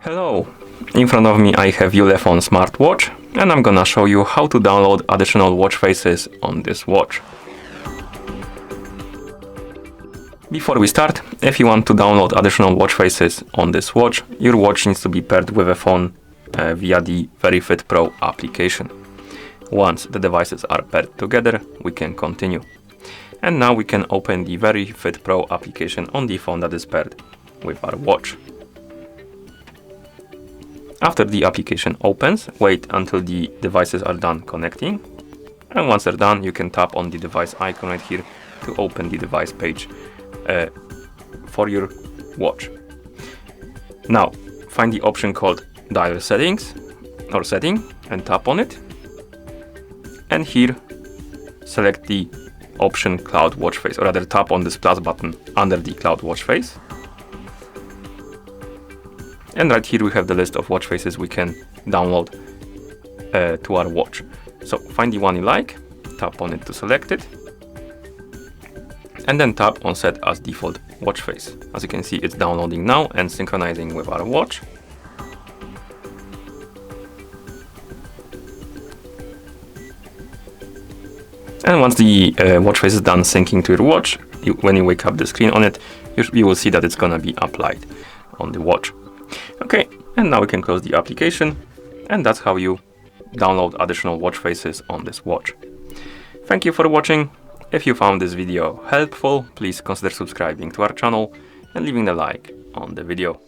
Hello! In front of me I have ULEFONE Smartwatch and I'm gonna show you how to download additional watch faces on this watch. Before we start, if you want to download additional watch faces on this watch, your watch needs to be paired with a phone via the VeryFit Pro application. Once the devices are paired together, we can continue. And now we can open the VeryFit Pro application on the phone that is paired with our watch. After the application opens, wait until the devices are done connecting. And once they're done, you can tap on the device icon right here to open the device page for your watch. Now, find the option called Dial Settings or Setting and tap on it. And here, select the option Cloud Watch Face, or rather tap on this plus button under the Cloud Watch Face. And right here we have the list of watch faces we can download to our watch. So find the one you like, tap on it to select it, and then tap on Set as Default Watch Face. As you can see, it's downloading now and synchronizing with our watch. And once the watch face is done syncing to your watch, when you wake up the screen on it, you will see that it's gonna be applied on the watch. Okay, and now we can close the application, and that's how you download additional watch faces on this watch. Thank you for watching. If you found this video helpful, please consider subscribing to our channel and leaving a like on the video.